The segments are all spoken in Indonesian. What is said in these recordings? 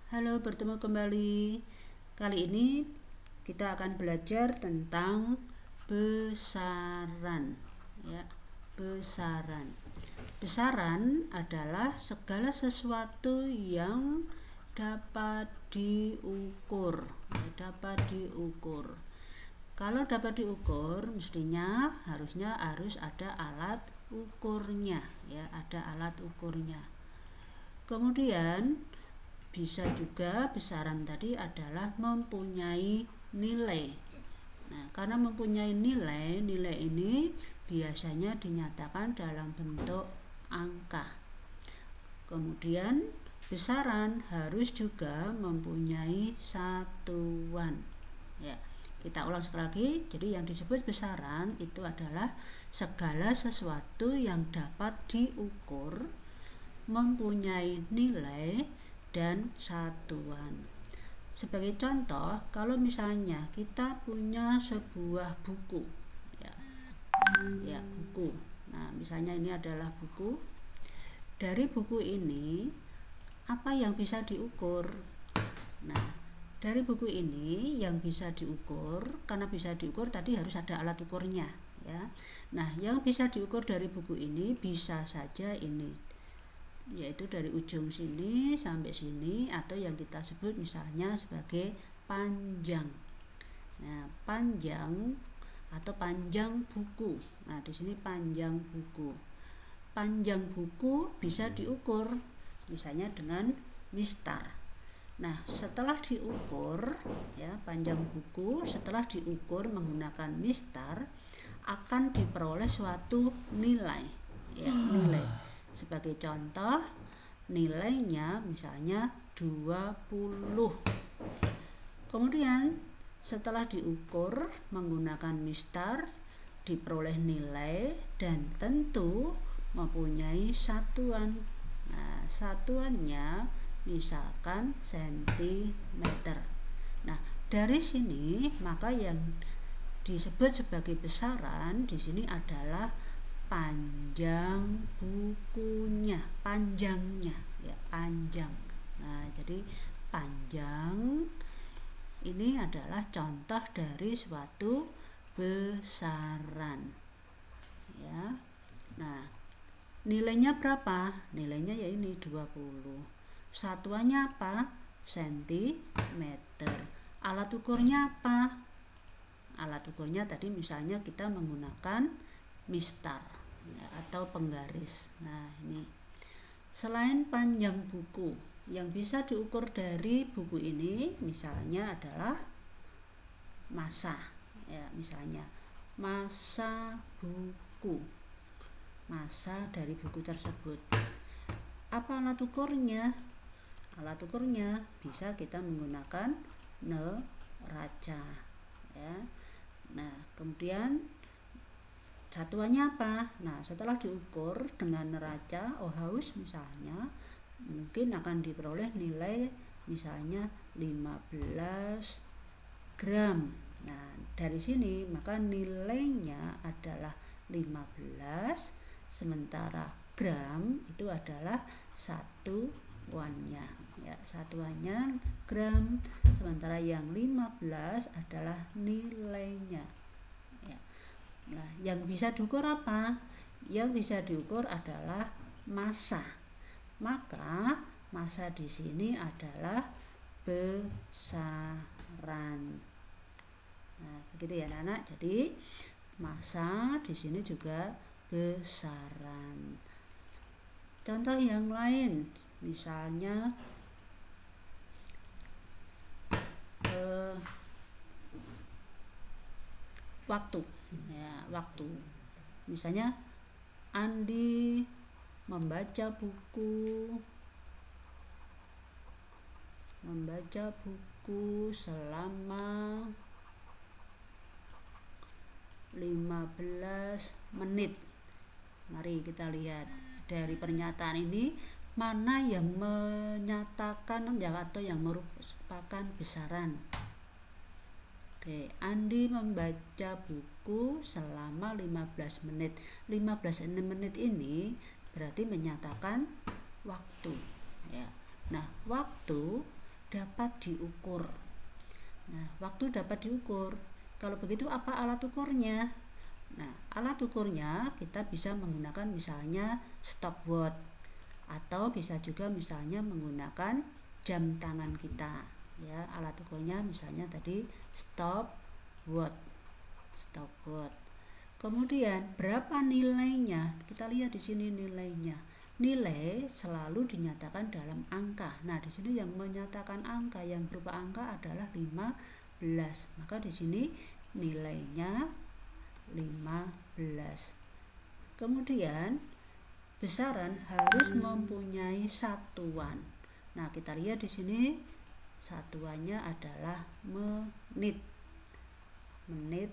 Halo, bertemu kembali. Kali ini kita akan belajar tentang besaran, ya. Besaran. Besaran adalah segala sesuatu yang dapat diukur, ya, dapat diukur. Kalau dapat diukur, mestinya harus ada alat ukurnya, ya, ada alat ukurnya. Kemudian bisa juga besaran tadi adalah mempunyai nilai. Nah, karena mempunyai nilai ini biasanya dinyatakan dalam bentuk angka. Kemudian besaran harus juga mempunyai satuan. Ya, kita ulang sekali lagi. Jadi yang disebut besaran itu adalah segala sesuatu yang dapat diukur, mempunyai nilai dan satuan. Sebagai contoh, kalau misalnya kita punya sebuah buku, ya buku. Nah, misalnya ini adalah buku. Dari buku ini apa yang bisa diukur? Nah, dari buku ini yang bisa diukur, karena bisa diukur tadi harus ada alat ukurnya, ya. Nah, yang bisa diukur dari buku ini bisa saja ini, yaitu dari ujung sini sampai sini, atau yang kita sebut misalnya sebagai panjang. Nah, panjang atau panjang buku. Nah, di sini panjang buku. Panjang buku bisa diukur misalnya dengan mistar. Nah, setelah diukur, ya, panjang buku setelah diukur menggunakan mistar akan diperoleh suatu nilai, ya, nilai. Sebagai contoh, nilainya misalnya 20. Kemudian setelah diukur menggunakan mistar diperoleh nilai dan tentu mempunyai satuan. Nah, satuannya misalkan sentimeter. Nah, dari sini maka yang disebut sebagai besaran di sini adalah panjang bukunya, panjangnya, ya, panjang. Nah, jadi panjang ini adalah contoh dari suatu besaran, ya. Nah, nilainya berapa? Nilainya ya ini 20. Satuannya apa? Sentimeter. Alat ukurnya apa? Alat ukurnya tadi misalnya kita menggunakan mistar, ya, atau penggaris. Nah, ini selain panjang buku, yang bisa diukur dari buku ini misalnya adalah massa, ya, misalnya massa buku, massa dari buku tersebut. Apa alat ukurnya? Alat ukurnya bisa kita menggunakan neraca, ya. Nah, kemudian satuannya apa? Nah, setelah diukur dengan neraca Ohaus misalnya, mungkin akan diperoleh nilai misalnya 15 gram. Nah, dari sini maka nilainya adalah 15, sementara gram itu adalah satuannya, ya, satuannya gram, sementara yang 15 adalah nilainya. Nah, yang bisa diukur apa? Yang bisa diukur adalah massa. Maka massa di sini adalah besaran. Nah, begitu ya, anak-anak. Jadi massa di sini juga besaran. Contoh yang lain, misalnya waktu, ya, waktu. Misalnya Andi membaca buku selama 15 menit. Mari kita lihat dari pernyataan ini mana yang menyatakan atau yang merupakan besaran. Oke, Andi membaca buku selama 15 menit. 15 menit ini berarti menyatakan waktu, ya. Nah, waktu dapat diukur. Nah, waktu dapat diukur. Kalau begitu apa alat ukurnya? Nah, alat ukurnya kita bisa menggunakan misalnya stopwatch atau bisa juga misalnya menggunakan jam tangan kita. Ya, alat ukurnya misalnya tadi stopwatch. Kemudian berapa nilainya? Kita lihat di sini nilainya. Nilai selalu dinyatakan dalam angka. Nah, di sini yang menyatakan angka yang berupa angka adalah 15. Maka di sini nilainya 15. Kemudian besaran harus mempunyai satuan. Nah, kita lihat di sini satuannya adalah menit. Menit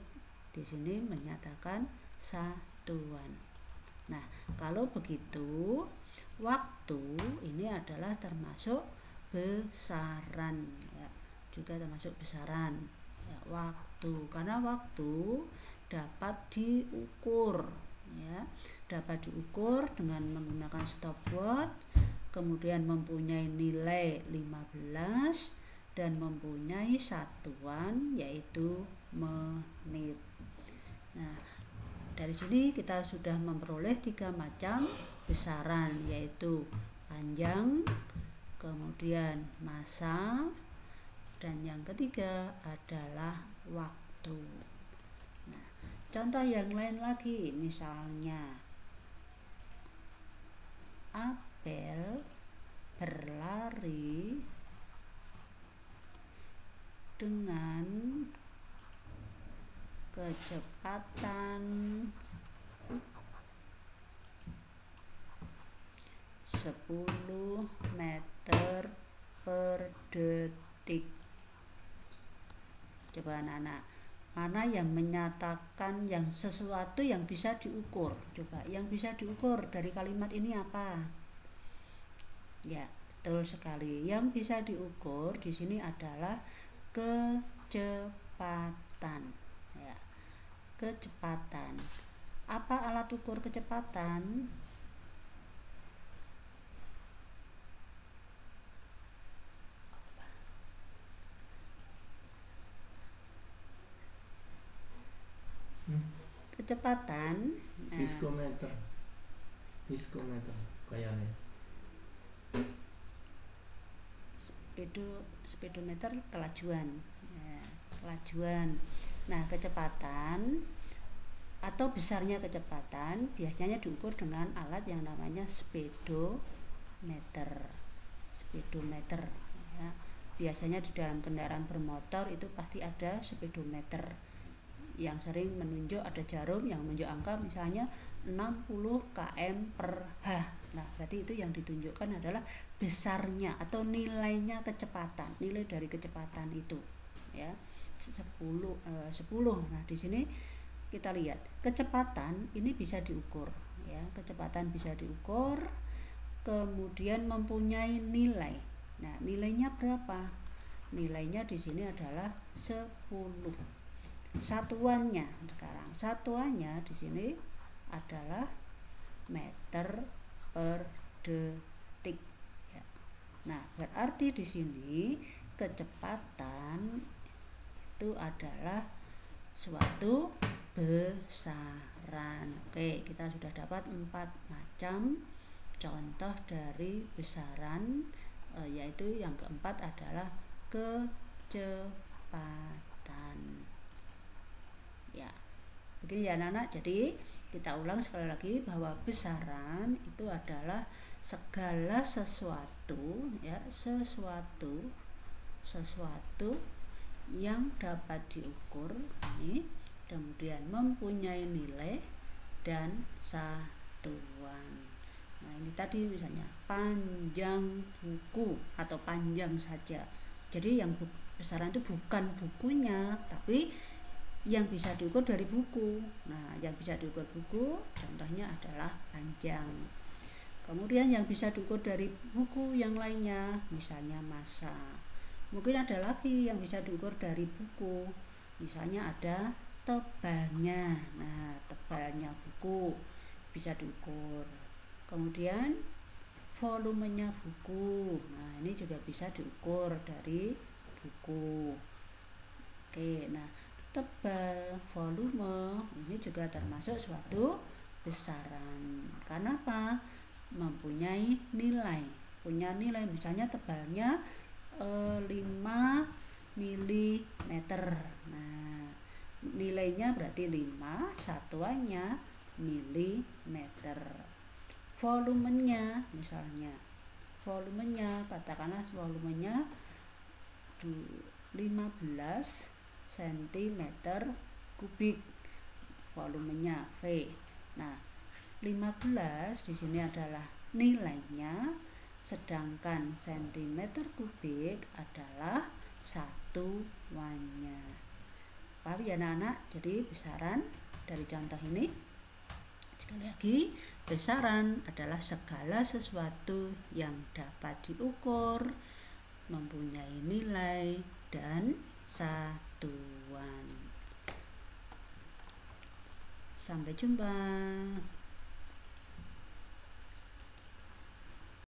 di sini menyatakan satuan. Nah, kalau begitu waktu ini adalah termasuk besaran ya, juga termasuk besaran ya, waktu, karena waktu dapat diukur ya, dapat diukur dengan menggunakan stopwatch, kemudian mempunyai nilai 15 dan mempunyai satuan yaitu menit. Nah, dari sini kita sudah memperoleh 3 macam besaran, yaitu panjang, kemudian massa, dan yang ketiga adalah waktu. Nah, contoh yang lain lagi, misalnya Abel berlari dengan kecepatan 10 meter per detik. Coba anak-anak, mana yang menyatakan yang sesuatu yang bisa diukur? Coba yang bisa diukur dari kalimat ini apa? Ya, betul sekali. Yang bisa diukur di sini adalah kecepatan. Kecepatan. Apa alat ukur kecepatan? Kecepatan. Speedometer kayaknya. Speedometer kelajuan. Ya, kelajuan. Nah, kecepatan atau besarnya kecepatan biasanya diukur dengan alat yang namanya speedometer. Ya. Biasanya di dalam kendaraan bermotor itu pasti ada speedometer yang sering menunjuk, ada jarum yang menunjuk angka misalnya 60 km/h. Nah, berarti itu yang ditunjukkan adalah besarnya atau nilainya kecepatan, nilai dari kecepatan itu ya. 10. Nah, di sini kita lihat kecepatan ini bisa diukur ya, kecepatan bisa diukur, kemudian mempunyai nilai. Nah, nilainya berapa? Nilainya di sini adalah 10. Satuannya sekarang, satuannya di sini adalah meter per detik ya. Nah, berarti di sini kecepatan itu adalah suatu besaran. Oke, kita sudah dapat 4 macam contoh dari besaran, yaitu yang keempat adalah kecepatan. Ya, begini ya anak-anak. Jadi kita ulang sekali lagi bahwa besaran itu adalah segala sesuatu ya, sesuatu yang dapat diukur ini, kemudian mempunyai nilai dan satuan. Nah, ini tadi misalnya panjang buku atau panjang saja. Jadi yang besaran itu bukan bukunya, tapi yang bisa diukur dari buku. Nah, yang bisa diukur buku contohnya adalah panjang. Kemudian yang bisa diukur dari buku yang lainnya misalnya massa. Mungkin ada lagi yang bisa diukur dari buku, misalnya ada tebalnya. Nah, tebalnya buku bisa diukur. Kemudian volumenya buku. Nah, ini juga bisa diukur dari buku. Oke, nah tebal, volume ini juga termasuk suatu besaran. Karena apa? Mempunyai nilai. Punya nilai, misalnya tebalnya 5 mm. Nah, nilainya berarti 5, satuannya milimeter. Volumenya misalnya, katakanlah volumenya 15 cm kubik, volumenya V. Nah, 15 di sini adalah nilainya, sedangkan cm kubik adalah satuannya. Paham ya anak-anak? Jadi besaran dari contoh ini, sekali lagi, besaran adalah segala sesuatu yang dapat diukur, mempunyai nilai dan satuan. Sampai jumpa.